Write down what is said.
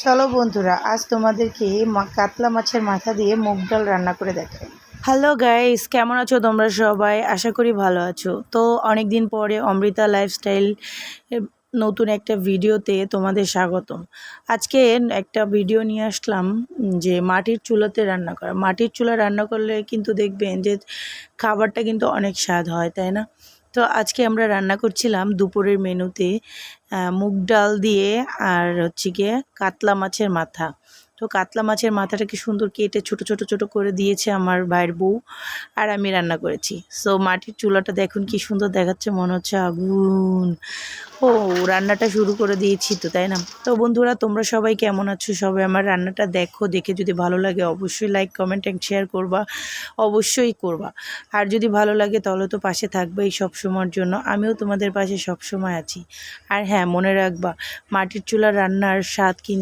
চলো বন্ধুরা, আজ তোমাদেরকে কাতলা মাছের মাথা দিয়ে মুগ ডাল রান্না করে দেখাই। হ্যালো গাইস, কেমন আছো তোমরা সবাই? আশা করি ভালো আছো। তো অনেক দিন পরে অমৃতা লাইফস্টাইল নতুন একটা ভিডিওতে তোমাদের স্বাগতম। আজকে একটা ভিডিও নিয়ে আসলাম যে মাটির চুলাতে রান্না করা। মাটির চুলা রান্না করলে কিন্তু দেখবেন যে খাবারটা কিন্তু অনেক স্বাদ হয়, তাই না? তো আজকে আমরা রান্না করছিলাম দুপুরের মেনুতে মুগ ডাল দিয়ে আর হচ্ছে গিয়ে কাতলা মাছের মাথা। তো কাতলা মাছের মাথাটাকে সুন্দর কেটে ছোট ছোট ছোট করে দিয়েছে আমার ভাইয়ের বউ, আর আমি রান্না করেছি। সো মাটির চুলাটা দেখুন কি সুন্দর দেখাচ্ছে, মনে হচ্ছে আগুন। ও, রান্নাটা শুরু করে দিয়েছি তো, তাই না? তো বন্ধুরা, তোমরা সবাই কেমন আছো? সবাই আমার রান্নাটা দেখো, দেখে যদি ভালো লাগে অবশ্যই লাইক কমেন্ট অ্যান্ড শেয়ার করবা, অবশ্যই করবা। আর যদি ভালো লাগে তাহলে তো পাশে থাকবেই সব সময়ের জন্য, আমিও তোমাদের পাশে সব সময় আছি। আর হ্যাঁ, মনে রাখবা, মাটির চুলার রান্নার স্বাদ কিন্তু